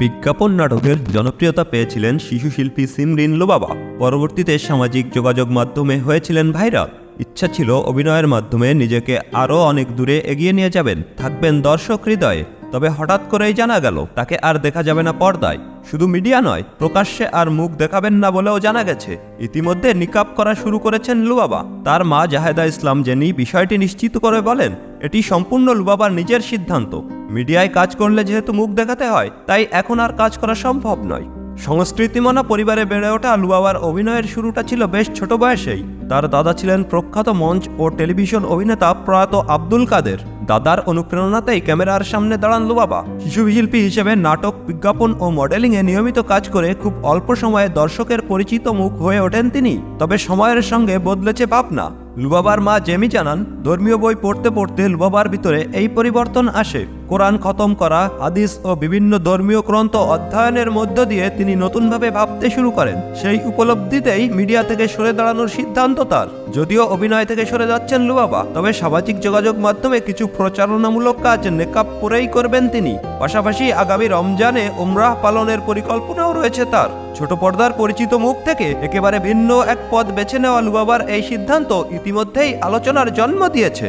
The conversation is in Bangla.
বিজ্ঞাপন নাটকের জনপ্রিয়তা পেয়েছিলেন শিশু শিল্পী সিমরিন লুবাবা। পরবর্তীতে সামাজিক যোগাযোগ মাধ্যমে হয়েছিলেন ভাইরাল। ইচ্ছা ছিল অভিনয়ের মাধ্যমে নিজেকে আরও অনেক দূরে এগিয়ে নিয়ে যাবেন, থাকবেন দর্শক হৃদয়ে। তবে হঠাৎ করেই জানা গেল তাকে আর দেখা যাবে না পর্দায়। শুধু মিডিয়া নয়, প্রকাশ্যে আর মুখ দেখাবেন না বলেও জানা গেছে। ইতিমধ্যে নিকাব করা শুরু করেছেন লুবাবা। তার মা জাহেদা ইসলাম জেনি বিষয়টি নিশ্চিত করে বলেন, এটি সম্পূর্ণ লুবাবার নিজের সিদ্ধান্ত। মিডিয়ায় কাজ করলে যেহেতু মুখ দেখাতে হয়, তাই এখন আর কাজ করা সম্ভব নয়। সংস্কৃতিমনা পরিবারে বেড়ে ওঠা লুবাবার অভিনয়ের শুরুটা ছিল বেশ ছোট বয়সেই। তার দাদা ছিলেন প্রখ্যাত মঞ্চ ও টেলিভিশন অভিনেতা প্রয়াত আব্দুল কাদের। দাদার অনুপ্রেরণাতেই ক্যামেরার সামনে দাঁড়ান লুবাবা। শিশু শিল্পী হিসেবে নাটক, বিজ্ঞাপন ও মডেলিংয়ে নিয়মিত কাজ করে খুব অল্প সময়ে দর্শকের পরিচিত মুখ হয়ে ওঠেন তিনি। তবে সময়ের সঙ্গে বদলেছে ভাবনা। লুবাবার মা জেমি জানান, ধর্মীয় বই পড়তে পড়তে লুবাবার ভিতরে এই পরিবর্তন আসে। কোরআন খতম করা, হাদিস ও বিভিন্ন ধর্মীয় গ্রন্থ অধ্যয়নের মধ্য দিয়ে তিনি নতুনভাবে ভাবতে শুরু করেন। সেই উপলব্ধিতেই মিডিয়া থেকে সরে দাঁড়ানোর সিদ্ধান্ত তার। যদিও অভিনয় থেকে সরে যাচ্ছেন লুবাবা, তবে সামাজিক যোগাযোগ মাধ্যমে কিছু প্রচারণামূলক কাজ নেকাব পরেই করবেন তিনি। পাশাপাশি আগামী রমজানে উমরাহ পালনের পরিকল্পনাও রয়েছে তার। ছোট পর্দার পরিচিত মুখ থেকে একেবারে ভিন্ন এক পথ বেছে নেওয়া লুবাবার এই সিদ্ধান্ত ইতিমধ্যেই আলোচনার জন্ম দিয়েছে।